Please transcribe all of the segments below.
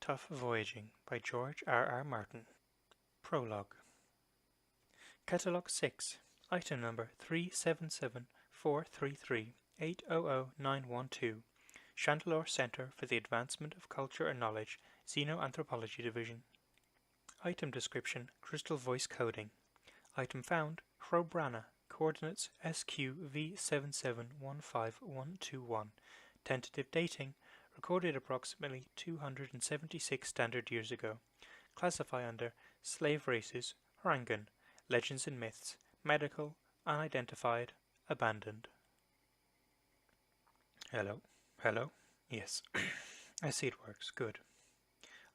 Plot of Voyaging by G.R.R. Martain. Prologue. Catalogue 6, Item Number 3774338000912, Chandeleur Centre for the Advancement of Culture and Knowledge, Xenoanthropology Division. Item Description, Crystal Voice Coding. Item found, Prolouge, Coordinates SQ-V7715121. Tentative dating, recorded approximately 276 standard years ago. Classify under Slave Races, Harangan, Legends and Myths, Medical, Unidentified, Abandoned. Hello? Hello? Yes. I see it works. Good.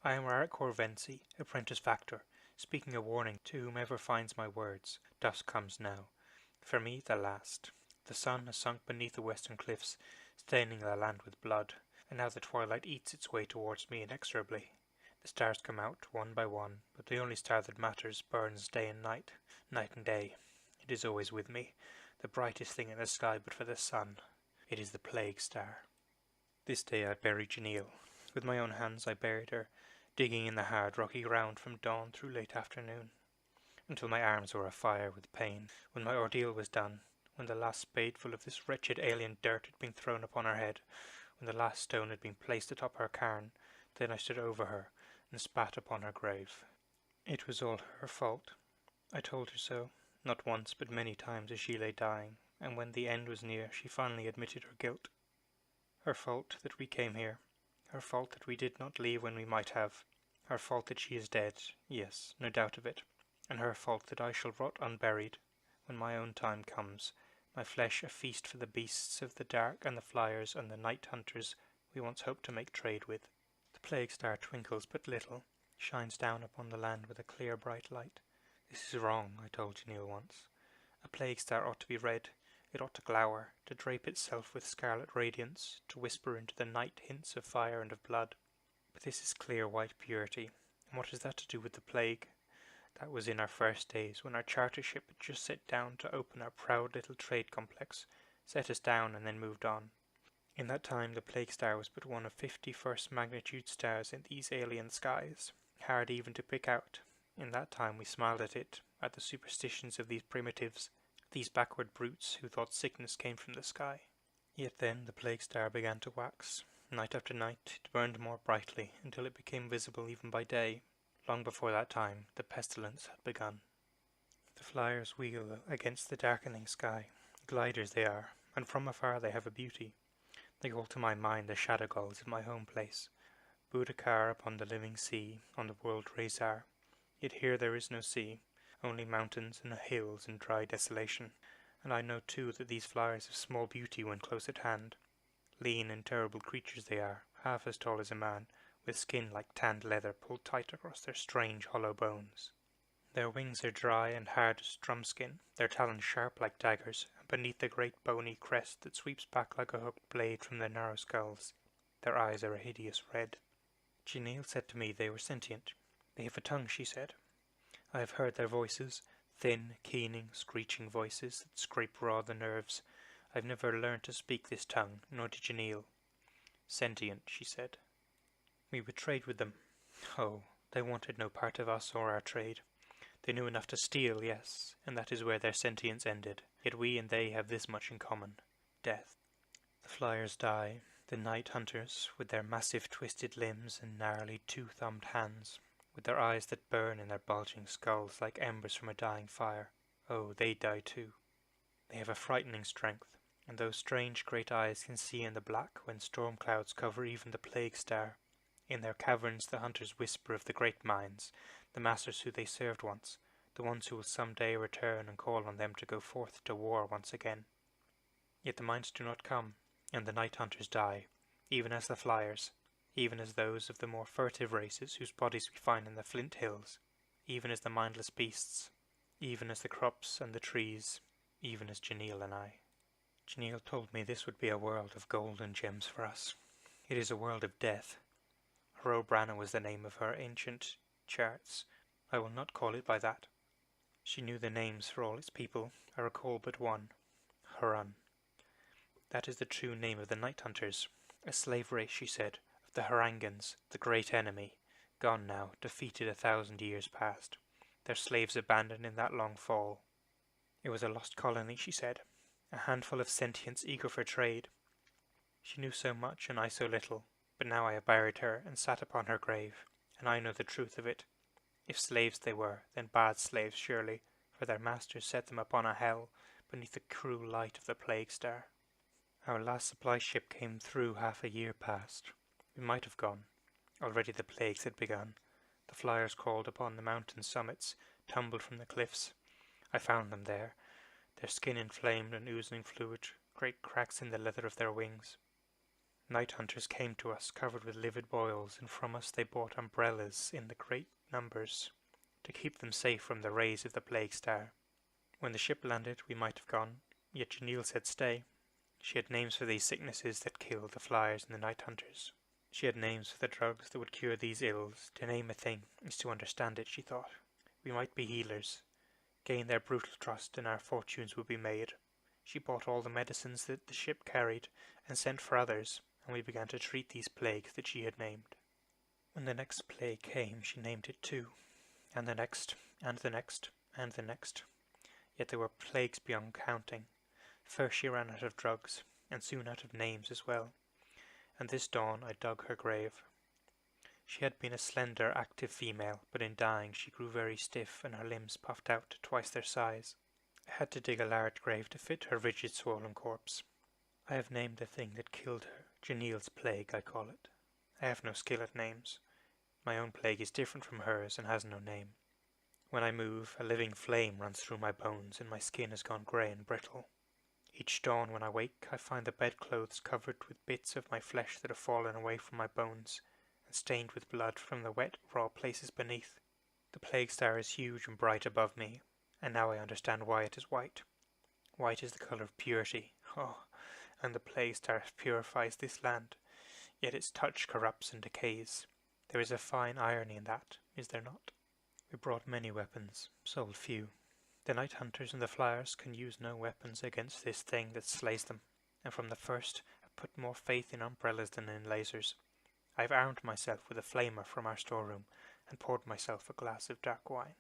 I am Rarik Corvensi, Apprentice Factor, speaking a warning to whomever finds my words. Dusk comes now. For me, the last. The sun has sunk beneath the western cliffs, staining the land with blood, and now the twilight eats its way towards me inexorably. The stars come out, one by one, but the only star that matters burns day and night and day. It is always with me, the brightest thing in the sky but for the sun. It is the plague star. This day I buried G.R.R. With my own hands I buried her, digging in the hard rocky ground from dawn through late afternoon, until my arms were afire with pain. When my ordeal was done, when the last spadeful of this wretched alien dirt had been thrown upon her head, when the last stone had been placed atop her cairn, then I stood over her and spat upon her grave. It was all her fault. I told her so, not once but many times as she lay dying, and when the end was near she finally admitted her guilt. Her fault that we came here, her fault that we did not leave when we might have, her fault that she is dead, yes, no doubt of it, and her fault that I shall rot unburied when my own time comes, my flesh a feast for the beasts of the dark and the flyers and the night hunters we once hoped to make trade with. The plague star twinkles but little, shines down upon the land with a clear bright light. This is wrong, I told G.R.R. once. A plague star ought to be red, it ought to glower, to drape itself with scarlet radiance, to whisper into the night hints of fire and of blood. But this is clear white purity, and what has that to do with the plague? That was in our first days, when our charter ship had just set down to open our proud little trade complex, set us down and then moved on. In that time the plague star was but one of 50 first magnitude stars in these alien skies, hard even to pick out. In that time we smiled at it, at the superstitions of these primitives, these backward brutes who thought sickness came from the sky. Yet then the plague star began to wax. Night after night it burned more brightly, until it became visible even by day. Long before that time, the pestilence had begun. The flyers wheel against the darkening sky. Gliders they are, and from afar they have a beauty. They call to my mind the shadow gulls in my home place. Boudiccar upon the living sea, on the world Razar. Yet here there is no sea, only mountains and hills and dry desolation. And I know too that these flyers have small beauty when close at hand. Lean and terrible creatures they are, half as tall as a man, with skin like tanned leather pulled tight across their strange hollow bones. Their wings are dry and hard as drumskin, their talons sharp like daggers, and beneath the great bony crest that sweeps back like a hooked blade from their narrow skulls, their eyes are a hideous red. G.R.R. said to me they were sentient. They have a tongue, she said. I have heard their voices, thin, keening, screeching voices that scrape raw the nerves. I have never learned to speak this tongue, nor did G.R.R. Sentient, she said. We would trade with them. Oh, they wanted no part of us or our trade. They knew enough to steal, yes, and that is where their sentience ended. Yet we and they have this much in common: death. The flyers die, the night hunters, with their massive twisted limbs and gnarly two-thumbed hands, with their eyes that burn in their bulging skulls like embers from a dying fire. Oh, they die too. They have a frightening strength, and those strange great eyes can see in the black when storm clouds cover even the plague star. In their caverns the hunters whisper of the great minds, the masters who they served once, the ones who will some day return and call on them to go forth to war once again. Yet the minds do not come, and the night hunters die, even as the flyers, even as those of the more furtive races whose bodies we find in the flint hills, even as the mindless beasts, even as the crops and the trees, even as G.R.R. and I. G.R.R. told me this would be a world of gold and gems for us. It is a world of death. Prolouge was the name of her ancient charts. I will not call it by that. She knew the names for all its people. I recall but one: Haran. That is the true name of the night hunters. A slave race, she said, of the Harangans, the great enemy, gone now, defeated 1,000 years past, their slaves abandoned in that long fall. It was a lost colony, she said, a handful of sentients eager for trade. She knew so much and I so little, but now I have buried her and sat upon her grave, and I know the truth of it. If slaves they were, then bad slaves surely, for their masters set them upon a hell beneath the cruel light of the plague star. Our last supply ship came through 1/2 a year past. We might have gone. Already the plagues had begun. The flyers crawled upon the mountain summits, tumbled from the cliffs. I found them there, their skin inflamed and oozing fluid, great cracks in the leather of their wings. Night hunters came to us, covered with livid boils, and from us they bought umbrellas in the great numbers, to keep them safe from the rays of the plague star. When the ship landed, we might have gone, yet Janelle said stay. She had names for these sicknesses that kill the flyers and the night hunters. She had names for the drugs that would cure these ills. To name a thing is to understand it, she thought. We might be healers, gain their brutal trust, and our fortunes would be made. She bought all the medicines that the ship carried, and sent for others, and we began to treat these plagues that she had named. When the next plague came, she named it too, and the next, and the next, and the next. Yet there were plagues beyond counting. First she ran out of drugs, and soon out of names as well, and this dawn I dug her grave. She had been a slender, active female, but in dying she grew very stiff, and her limbs puffed out to twice their size. I had to dig a large grave to fit her rigid, swollen corpse. I have named the thing that killed her, Janelle's plague, I call it. I have no skill at names. My own plague is different from hers, and has no name. When I move, a living flame runs through my bones, and my skin has gone grey and brittle. Each dawn when I wake, I find the bedclothes covered with bits of my flesh that have fallen away from my bones, and stained with blood from the wet, raw places beneath. The plague star is huge and bright above me, and now I understand why it is white. White is the colour of purity. Oh, and the plague star purifies this land, yet its touch corrupts and decays. There is a fine irony in that, is there not? We brought many weapons, sold few. The night hunters and the flyers can use no weapons against this thing that slays them, and from the first I put more faith in umbrellas than in lasers. I have armed myself with a flamer from our storeroom, and poured myself a glass of dark wine.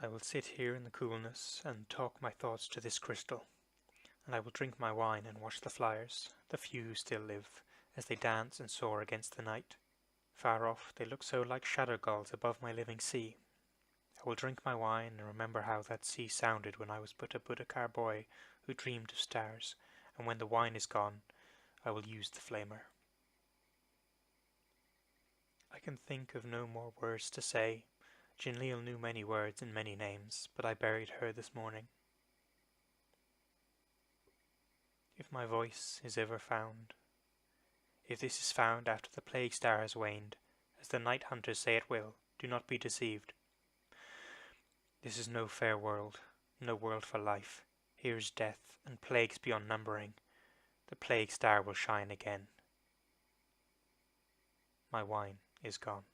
I will sit here in the coolness, and talk my thoughts to this crystal, and I will drink my wine and watch the flyers, the few who still live, as they dance and soar against the night. Far off they look so like shadow gulls above my living sea. I will drink my wine and remember how that sea sounded when I was but a Budakar boy who dreamed of stars, and when the wine is gone, I will use the flamer. I can think of no more words to say. Janelle knew many words and many names, but I buried her this morning. If my voice is ever found, if this is found after the plague star has waned, as the night hunters say it will, do not be deceived. This is no fair world, no world for life. Here is death and plagues beyond numbering. The plague star will shine again. My wine is gone.